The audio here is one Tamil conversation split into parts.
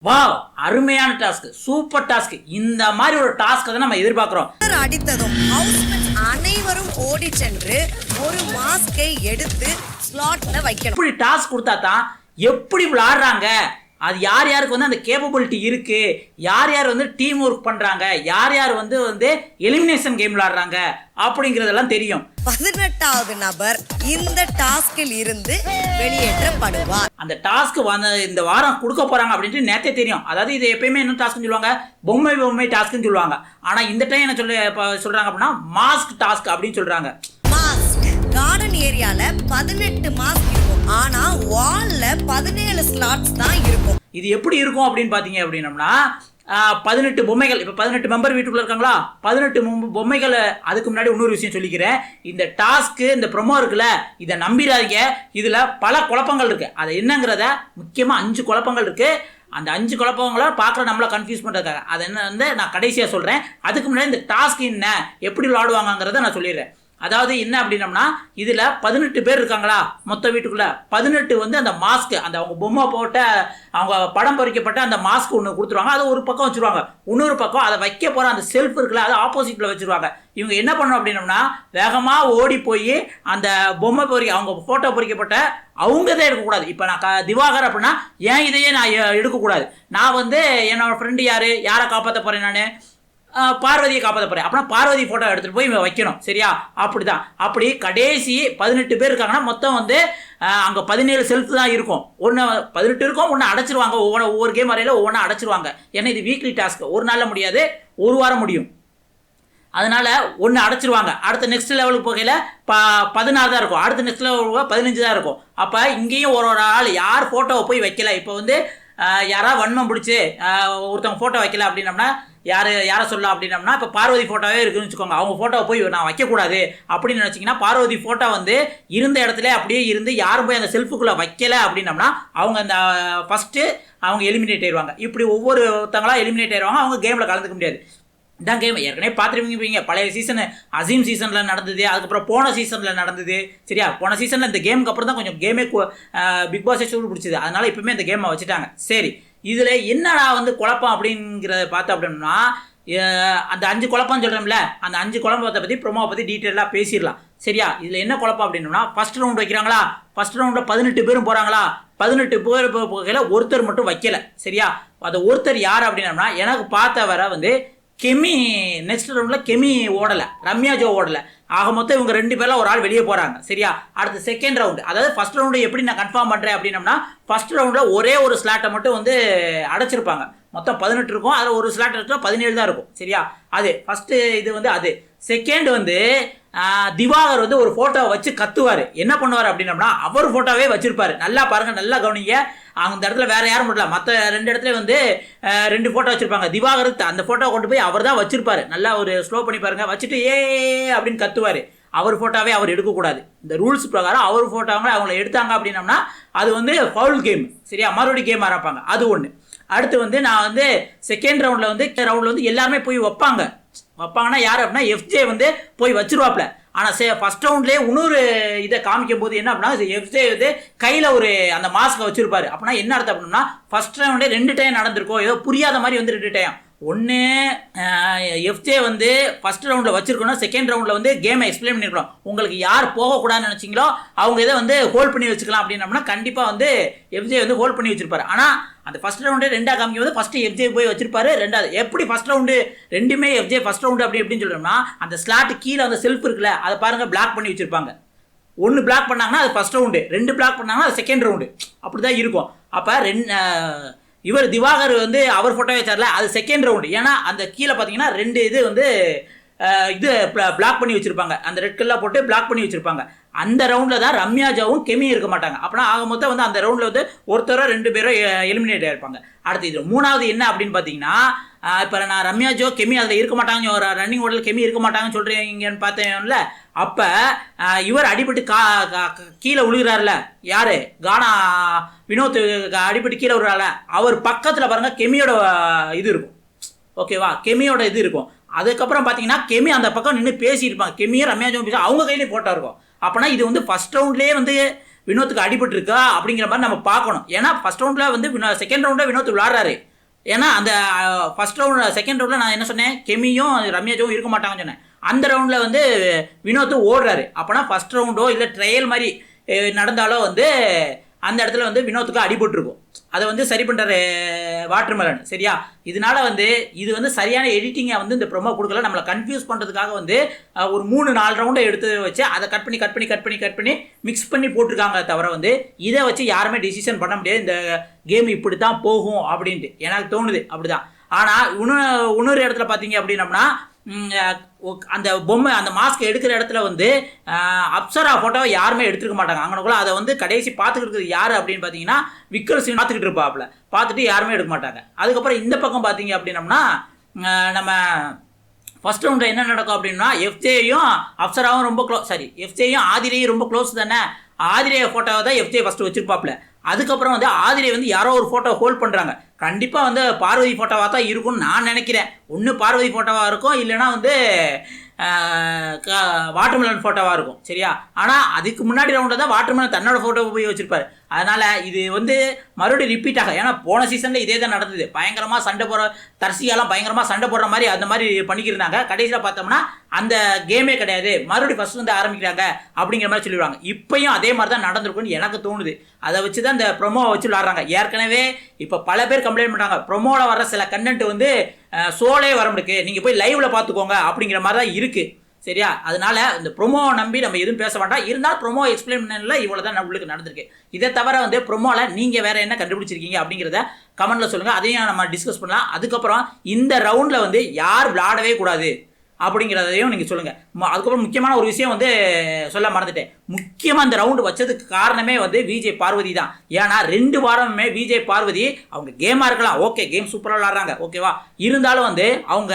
வாவ், அருமையான டாஸ்க், சூப்பர் டாஸ்க். இந்த மாதிரி ஒரு டாஸ்க் தான் நம்ம எதிர்பார்க்கிறோம். அடித்ததும் ஹவுஸ்மேட்ஸ் அனைவரும் ஓடி சென்று ஒரு மாஸ்கை எடுத்து ஸ்லாட்ல வைக்கணும். இப்படி டாஸ்க் கொடுத்தா தான் எப்படி விளையாடுறாங்க, அது யார் யாருக்கு வந்து அந்த கேப்பபிலிட்டி இருக்கு, யார் யார் வந்து டீம் ஒர்க் பண்றாங்க, யார் யார் வந்து எலிமினேஷன் கேம் விளையாடுறாங்க அப்படிங்கறதெல்லாம் தெரியும். 18வது நபர் இந்த டாஸ்கில் இருந்து வெளியேற்றப்படுவார். அந்த டாஸ்க் இந்த வாரம் கொடுக்க போறாங்க அப்படின்ட்டு நேத்தே தெரியும். அதாவது இது எப்பயுமே என்ன டாஸ்க்னு சொல்லுவாங்க, பொம்மை டாஸ்க்னு சொல்லுவாங்க. ஆனா இந்த டைம் என்ன சொல்றாங்க அப்படின்னா மாஸ்க் டாஸ்க் அப்படின்னு சொல்றாங்க. மாஸ்க் கார்டன் ஏரியால 18 மாஸ்க் இருக்கும், ஆனா வால்ல 17 ஸ்லாட்ஸ் தான் இருக்கும். இது எப்படி இருக்கும் அப்படின்னு பாத்தீங்க அப்படின்னம்னா 18 பொம்மைகள். இப்போ 18 மெம்பர் வீட்டுக்குள்ள இருக்காங்களா, 18 பொம்மைகள். அதுக்கு முன்னாடி இன்னொரு விஷயம் சொல்லிக்கிறேன். இந்த டாஸ்க்கு, இந்த ப்ரொமோ இருக்குல்ல, இதை நம்பிடாதீங்க. இதுல பல குழப்பங்கள் இருக்கு. அது என்னங்கிறத முக்கியமா 5 குழப்பங்கள் இருக்கு. அந்த 5 குழப்பங்களை பார்க்குற நம்மளை கன்ஃபியூஸ் பண்ணுறதுக்காக அதை என்ன வந்து நான் கடைசியாக சொல்கிறேன். அதுக்கு முன்னாடி இந்த டாஸ்க் என்ன, எப்படி விளாடுவாங்கிறத நான் சொல்லிடுறேன். அதாவது என்ன அப்படின்னம்னா, இதில் 18 பேர் இருக்காங்களா மொத்த வீட்டுக்குள்ளே, 18 வந்து அந்த மாஸ்க், அந்த அவங்க பொம்மை போட்ட, அவங்க படம் பொறிக்கப்பட்ட அந்த மாஸ்க் ஒன்று கொடுத்துருவாங்க. அதை ஒரு பக்கம் வச்சுருவாங்க. இன்னொரு பக்கம் அதை வைக்க போகிற அந்த செல்ஃப் இருக்குல்ல, அதை ஆப்போசிட்டில் வச்சுருவாங்க. இவங்க என்ன பண்ணணும் அப்படின்னம்னா, வேகமாக ஓடி போய் அந்த பொம்மை அவங்க ஃபோட்டோ பொறிக்கப்பட்ட அவங்க தான் எடுக்கக்கூடாது. இப்போ நான் திவாகர் அப்படின்னா ஏன் இதையே நான் எடுக்கக்கூடாது. நான் வந்து என்னோட ஃப்ரெண்டு யாரை காப்பாற்ற போகிறேன், நான் பார்வதியை காப்பாற்ற போகிறேன் அப்படின்னா பார்வதி ஃபோட்டோ எடுத்துகிட்டு போய் இவன் வைக்கணும். சரியா? அப்படி தான். அப்படி கடைசி 18 பேர் இருக்காங்கன்னா மொத்தம் வந்து அங்கே 17 செல்ஃப் தான் இருக்கும். 18 இருக்கும், ஒன்று அடைச்சிருவாங்க. ஒவ்வொரு கேம் வரையில் ஒவ்வொன்றா அடைச்சிருவாங்க. ஏன்னா இது வீக்லி டாஸ்க், ஒரு நாளில் முடியாது, ஒரு வாரம் முடியும். அதனால் ஒன்று அடைச்சிருவாங்க. அடுத்த நெக்ஸ்ட் லெவலுக்கு போகையில் 16 தான் இருக்கும். அடுத்த நெக்ஸ்ட் லெவலுக்கு 15 தான் இருக்கும். அப்போ இங்கேயும் ஒரு ஆள் யார் ஃபோட்டோவை போய் வைக்கல, இப்போ வந்து யாராவது வன்மம் பிடிச்சி ஒருத்தவங்க ஃபோட்டோ வைக்கல அப்படின்னம்னா யாரை சொல்லலாம் அப்படின்னம்னா, இப்போ பார்வதி ஃபோட்டோவே இருக்குன்னு வச்சுக்கோங்க. அவங்க ஃபோட்டோவை போய் நான் வைக்கக்கூடாது அப்படின்னு நினச்சிங்கன்னா, பார்வதி ஃபோட்டோ வந்து இருந்த இடத்துல அப்படியே இருந்து யாரும் போய் அந்த செல்ஃபுக்குள்ளே வைக்கல அப்படின்னம்னா அவங்க அந்த ஃபஸ்ட்டு அவங்க எலிமினேட் ஆயிடுவாங்க. இப்படி ஒவ்வொருத்தங்களாக எலிமினேட் ஆயிடுவாங்க. அவங்க கேமில் கலந்துக்க முடியாது. இதான் கேம். ஏற்கனவே பார்த்துருவீங்க, பழைய சீசனு அசீம் சீசனில் நடந்தது, அதுக்கப்புறம் போன சீசனில் நடந்தது. சரியா? போன சீசனில் இந்த கேமுக்கு அப்புறம் தான் கொஞ்சம் கேமே பிக் பாஸே சூடு பிடிச்சிது. அதனால் இப்போவுமே இந்த கேமை வச்சுட்டாங்க. சரி, இதில் என்னடா வந்து குழப்பம் அப்படிங்கிறத பார்த்தோம் அப்படின்னா, அந்த 5 குழப்பம் சொல்கிறோம்ல, அந்த 5 குழப்பத்தை பற்றி ப்ரோமோவை பற்றி டீட்டெயிலாக பேசிடலாம். சரியா? இதில் என்ன குழப்பம் அப்படின்னா, ஃபஸ்ட் ரவுண்ட் வைக்கிறாங்களா, ஃபஸ்ட் ரவுண்டில் 18 பேரும் போகிறாங்களா, 18 பேர் போகையில் ஒருத்தர் மட்டும் வைக்கல. சரியா? அந்த ஒருத்தர் யார் அப்படின்னம்னா, எனக்கு பார்த்த வர வந்து கெமி நெக்ஸ்ட் ரவுண்டில் கெமி ஓடலை, ரம்யா ஜோ ஓடலை. ஆக மொத்தம் இவங்க 2 பேரில் ஒரு ஆள் வெளியே போகிறாங்க. சரியா? அடுத்து செகண்ட் ரவுண்டு, அதாவது ஃபஸ்ட் ரவுண்டு எப்படி நான் கன்ஃபார்ம் பண்ணுறேன் அப்படின்னம்னா, ஃபஸ்ட் ரவுண்டில் ஒரே ஒரு ஸ்லாட்டை மட்டும் வந்து அடைச்சிருப்பாங்க. மொத்தம் 18 இருக்கும், அதில் ஒரு ஸ்லாட் இருக்கிற 17 தான் இருக்கும். சரியா? அது ஃபஸ்ட்டு இது வந்து அது. செகண்ட் வந்து திவாகர் வந்து ஒரு ஃபோட்டோவை வச்சு கத்துவார். என்ன பண்ணுவார் அப்படின்னம்னா, அவர் ஃபோட்டோவே வச்சிருப்பார். நல்லா பாருங்கள், நல்லா கவனிங்க. அந்த இடத்துல வேற யாரும் முடியல, மற்ற 2 இடத்துல வந்து 2 ஃபோட்டோ வச்சிருப்பாங்க. திவாகர் அந்த ஃபோட்டோ கொண்டு போய் அவர் தான் வச்சிருப்பாரு. நல்லா ஒரு ஸ்லோ பண்ணி பாருங்க. வச்சுட்டு ஏ அப்படின்னு கத்துவார். அவர் ஃபோட்டோவே அவர் எடுக்கக்கூடாது. இந்த ரூல்ஸ் பிரகாரம் அவர் ஃபோட்டோவங்க அவங்கள எடுத்தாங்க அப்படின்னம்னா அது வந்து ஃபவுல் கேம். சரியா? மறுபடியும் கேம் ஆரம்பிப்பாங்க. அது ஒன்று. அடுத்து வந்து நான் வந்து செகண்ட் ரவுண்டில் வந்து எல்லாருமே போய் வைப்பாங்கன்னா யார் அப்படின்னா எஃப்ஜே வந்து போய் வச்சிருவாப்ல. ஆனால் ஃபஸ்ட் ரவுண்ட்லேயே இன்னொரு இதை காமிக்கும் போது என்ன அப்படின்னா, எஃப்ஜே வந்து கையில் ஒரு அந்த மாஸ்கை வச்சிருப்பாரு. அப்படின்னா என்ன அர்த்தம் அப்படின்னா, ஃபஸ்ட் ரவுண்டே 2 டைம் நடந்திருக்கோம், ஏதோ புரியாத மாதிரி வந்து 2 டைம். ஒன்று எஃப்ஜே வந்து ஃபஸ்ட் ரவுண்டில் வச்சுருக்கணும், செகண்ட் ரவுண்டில் வந்து கேமை எக்ஸ்பிளைன் பண்ணியிருக்கணும். உங்களுக்கு யார் போகக்கூடாதுன்னு நினச்சிங்களோ அவங்க இதை வந்து ஹோல்ட் பண்ணி வச்சுக்கலாம் அப்படின்னம்னா கண்டிப்பாக வந்து எஃப்ஜே வந்து ஹோல்ட் பண்ணி வச்சிருப்பாரு. ஆனால் அந்த ஃபஸ்ட் ரவுண்டே 2ஆக காமிக்கும் போது ஃபஸ்ட்டு எஃப்ஜே போய் வச்சிருப்பாரு. ரெண்டாவது எப்படி ஃபஸ்ட் ரவுண்டு 2மே எஃப்ஜே ஃபஸ்ட் ரவுண்டு எப்படின்னு சொல்கிறோம்னா, அந்த ஸ்லாட்டு கீழே அந்த செல்ஃப் இருக்குல்ல, அதை பாருங்கள் பிளாக் பண்ணி வச்சுருப்பாங்க. 1 பிளாக் பண்ணாங்கன்னா அது ஃபஸ்ட் ரவுண்டு, 2 பிளாக் பண்ணாங்கன்னா அது செகண்ட் ரவுண்டு. அப்படி தான் இருக்கும். அப்போ இவர் திவாகர் வந்து அவர் ஃபோட்டோ வச்சார்ல, அது செகண்ட் ரவுண்டு. ஏன்னா அந்த கீழே பார்த்தீங்கன்னா 2 இது வந்து இது பிளாக் பண்ணி வச்சுருப்பாங்க. அந்த ரெட் கலர் போட்டு பிளாக் பண்ணி வச்சுருப்பாங்க. அந்த ரவுண்டில் தான் ரம்யா ஜாவும் கெமியும் இருக்க மாட்டாங்க. அப்படின்னா ஆக மொத்தம் வந்து அந்த ரவுண்டில் வந்து ஒருத்தரோ 2 பேரோ எலிமினேட் ஆகிருப்பாங்க. அடுத்து இது 3வது என்ன அப்படின்னு பார்த்தீங்கன்னா, இப்போ நான் ரம்யா ஜோ கெமி அதில் இருக்க மாட்டாங்க, ஒரு ரன்னிங் ஓடல் கெமி இருக்க மாட்டாங்கன்னு சொல்கிறீங்கன்னு பார்த்தேன்ல. அப்போ இவர் அடிபட்டு கீழே விழுகிறார்ல, யார் கானா வினோத் அடிபட்டு கீழே விழுறாருல, அவர் பக்கத்தில் பாருங்கள் கெமியோட இது இருக்கும். ஓகேவா? கெமியோட இது இருக்கும். அதுக்கப்புறம் பார்த்தீங்கன்னா கெமி அந்த பக்கம் நின்று பேசியிருப்பாங்க. கெமியும் ரம்யா ஜோவும் பேசி அவங்க கையிலேயே ஃபோட்டோ இருக்கும். அப்போனா இது வந்து ஃபஸ்ட் ரவுண்ட்லேயே வந்து வினோத்துக்கு அடிபட்டு இருக்கா அப்படிங்கிற மாதிரி நம்ம பார்க்கணும். ஏன்னா ஃபஸ்ட் ரவுண்டில் வந்து செகண்ட் ரவுண்டில் வினோத் விளாட்றாரு. ஏன்னா அந்த ஃபர்ஸ்ட் ரவுண்ட் செகண்ட் ரவுண்டில் நான் என்ன சொன்னேன், கெமியும் ரம்யாஜும் இருக்க மாட்டாங்கன்னு சொன்னேன். அந்த ரவுண்டில் வந்து வினோத் ஓடுறாரு. அப்போனா ஃபர்ஸ்ட் ரவுண்டோ இல்லை ட்ரையல் மாதிரி நடந்தாலோ வந்து அந்த இடத்துல வந்து வினோத்துக்கு அடிபட்டுருக்கும். அதை வந்து சரி பண்ணுற வாட்டர்மெலன். சரியா? இதனால வந்து இது வந்து சரியான எடிட்டிங்கை வந்து இந்த ப்ரொமோ கொடுக்கல. நம்மளை கன்ஃபியூஸ் பண்ணுறதுக்காக வந்து ஒரு 3-4 ரவுண்டை எடுத்து வச்சு அதை கட் பண்ணி மிக்ஸ் பண்ணி போட்டிருக்காங்க. தவிர வந்து இதை வச்சு யாருமே டிசிஷன் பண்ண முடியாது இந்த கேம் இப்படி தான் போகும் அப்படின்ட்டு எனக்கு தோணுது. அப்படிதான். ஆனால் இன்னொரு இடத்துல பார்த்தீங்க அப்படின்னம்னா அந்த பொம்மை அந்த மாஸ்க் எடுக்கிற இடத்துல வந்து அப்சரா ஃபோட்டோவை யாருமே எடுத்துருக்க மாட்டாங்க. அங்கனக்குள்ள அதை வந்து கடைசி பார்த்துக்கிட்டு இருக்குது யார் அப்படின்னு பார்த்தீங்கன்னா விக்கல் சீன் பார்த்துக்கிட்டு இருப்பாப்புல. பார்த்துட்டு யாருமே எடுக்க மாட்டாங்க. அதுக்கப்புறம் இந்த பக்கம் பார்த்தீங்க அப்படின்னம்னா நம்ம ஃபர்ஸ்ட் ரவுண்டில் என்ன நடக்கும் அப்படின்னா எஃப்ஜேயும் அப்சராவும் ரொம்ப எஃப்ஜேயும் ஆதிரையும் ரொம்ப க்ளோஸ் தானே. ஆதிரைய ஃபோட்டோவை தான் எஃப்ஜே ஃபஸ்ட்டு வச்சுருப்பாப்புல. அதுக்கப்புறம் வந்து ஆதிரை வந்து யாரோ ஒரு ஃபோட்டோ ஹோல்ட் பண்ணுறாங்க. கண்டிப்பாக வந்து பார்வதி ஃபோட்டோவாக தான் இருக்கும்னு நான் நினைக்கிறேன். ஒன்று பார்வதி ஃபோட்டோவாக இருக்கும், இல்லைனா வந்து வாட்டர்மெலன் ஃபோட்டோவாக இருக்கும். சரியா? ஆனால் அதுக்கு முன்னாடி ரவுண்டில் தான் வாட்டர்மெலன் தன்னோட ஃபோட்டோவை போய் வச்சுருப்பார். அதனால் இது வந்து மறுபடியும் ரிப்பீட் ஆகும். ஏன்னா போன சீசனில் இதே தான் நடந்தது. பயங்கரமாக சண்டை போடுற தர்சியாலாம் பயங்கரமாக சண்டை போடுற மாதிரி அந்த மாதிரி பண்ணிக்கிருந்தாங்க. கடைசியில் பார்த்தோம்னா அந்த கேமே கிடையாது, மறுபடியும் ஃபஸ்ட் வந்து ஆரம்பிக்கிறாங்க அப்படிங்கிற மாதிரி சொல்லிடுவாங்க. இப்பயும் அதே மாதிரி தான் நடந்திருக்குன்னு எனக்கு தோணுது. அதை வச்சு தான் இந்த ப்ரொமோவை வச்சு விளாட்றாங்க. ஏற்கனவே இப்போ பல பேர் கம்ப்ளைண்ட் பண்ணுறாங்க, ப்ரொமோவில் வர சில கண்டென்ட் வந்து ஷோலே வர முடியுது, நீங்கள் போய் லைவில் பார்த்துக்கோங்க அப்படிங்கிற மாதிரி தான் இருக்குது. சரியா? அதனால இந்த ப்ரொமோவை நம்பி நம்ம எதுவும் பேச வேண்டாம். இருந்தாலும் ப்ரொமோ எக்ஸ்பிளைன் பண்ணல இவ்வளோ தான் நம்மளுக்கு நடந்திருக்கு. இதை தவிர வந்து ப்ரொமோவில் நீங்கள் வேறு என்ன கண்டுபிடிச்சிருக்கீங்க அப்படிங்கிறத கமெண்ட்டில் சொல்லுங்கள். அதையும் நம்ம டிஸ்கஸ் பண்ணலாம். அதுக்கப்புறம் இந்த ரவுண்டில் வந்து யார் விளையாடவே கூடாது அப்படிங்கிறதையும் நீங்கள் சொல்லுங்கள். அதுக்கப்புறம் முக்கியமான ஒரு விஷயம் வந்து சொல்ல மறந்துட்டேன். முக்கியமாக இந்த ரவுண்டு வச்சதுக்கு காரணமே வந்து விஜய் பார்வதி தான். ஏன்னா 2 வாரமுமே விஜய் பார்வதி அவங்க கேமாக இருக்கலாம், ஓகே கேம் சூப்பராக விளாட்றாங்க, ஓகேவா, இருந்தாலும் வந்து அவங்க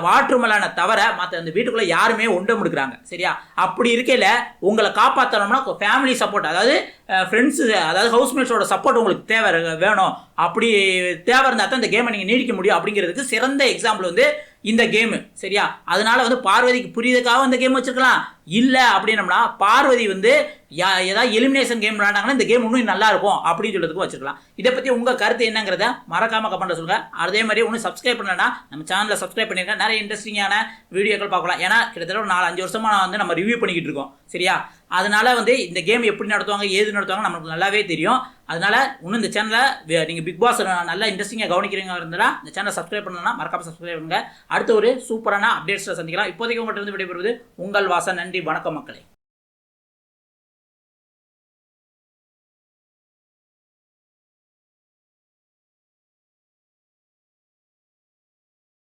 வாட்டர்மெலனை தவிர மற்ற அந்த வீட்டுக்குள்ளே யாருமே ஒன்றை முடிக்கிறாங்க. சரியா? அப்படி இருக்கையில் உங்களை காப்பாற்றணும்னா ஃபேமிலி சப்போர்ட், அதாவது ஃப்ரெண்ட்ஸு, அதாவது ஹவுஸ்மேட்ஸோட சப்போர்ட் உங்களுக்கு வேணும். அப்படி தேவை இருந்தால் தான் இந்த கேமை நீங்கள் நீடிக்க முடியும். அப்படிங்கிறதுக்கு சிறந்த எக்ஸாம்பிள் வந்து இந்த கேமு. சரியா? அதனால வந்து பார்வதிக்கு புரியுதுக்காக இந்த கேம் வச்சிருக்கலாம். இல்லை அப்படின்னம்னா பார்வதி வந்து ஏதாவது எலிமினேஷன் கேம் விளையாண்டாங்கன்னா இந்த கேம் இன்னும் நல்லா இருக்கும் அப்படின்னு சொல்றதுக்கு வச்சிருக்கலாம். இதை பற்றி உங்கள் கருத்து என்னங்கிறத மறக்காம கமெண்ட்ல சொல்லுங்க. அதே மாதிரி ஒன்றும் சப்ஸ்கிரைப் பண்ணலன்னா நம்ம சேனலை சப்ஸ்கிரைப் பண்ணிருக்கேன். நிறைய இன்ட்ரெஸ்டிங்கான வீடியோக்கள் பார்க்கலாம். ஏன்னா கிட்டத்தட்ட ஒரு 4-5 வருஷமா வந்து நம்ம ரிவ்யூ பண்ணிக்கிட்டு இருக்கோம். சரியா? அதனால வந்து இந்த கேம் எப்படி நடத்துவாங்க, ஏது நடத்துவாங்க நமக்கு நல்லாவே தெரியும். அதனால இன்னும் இந்த சேனலை நீங்கள் பிக் பாஸ் நல்லா இன்ட்ரெஸ்டிங்காக கவனிக்கிறீங்க இருந்தால் இந்த சேனலை சப்ஸ்கிரைப் பண்ணலன்னா மறக்காம சப்ஸ்கிரைப் பண்ணுங்க. அடுத்த ஒரு சூப்பரான அப்டேட்ஸில் சந்திக்கலாம். இப்போதைக்கு உங்கள்கிட்ட இருந்து விடைபெறுவது உங்கள் வாசன். நன்றி, வணக்கம் மக்களே.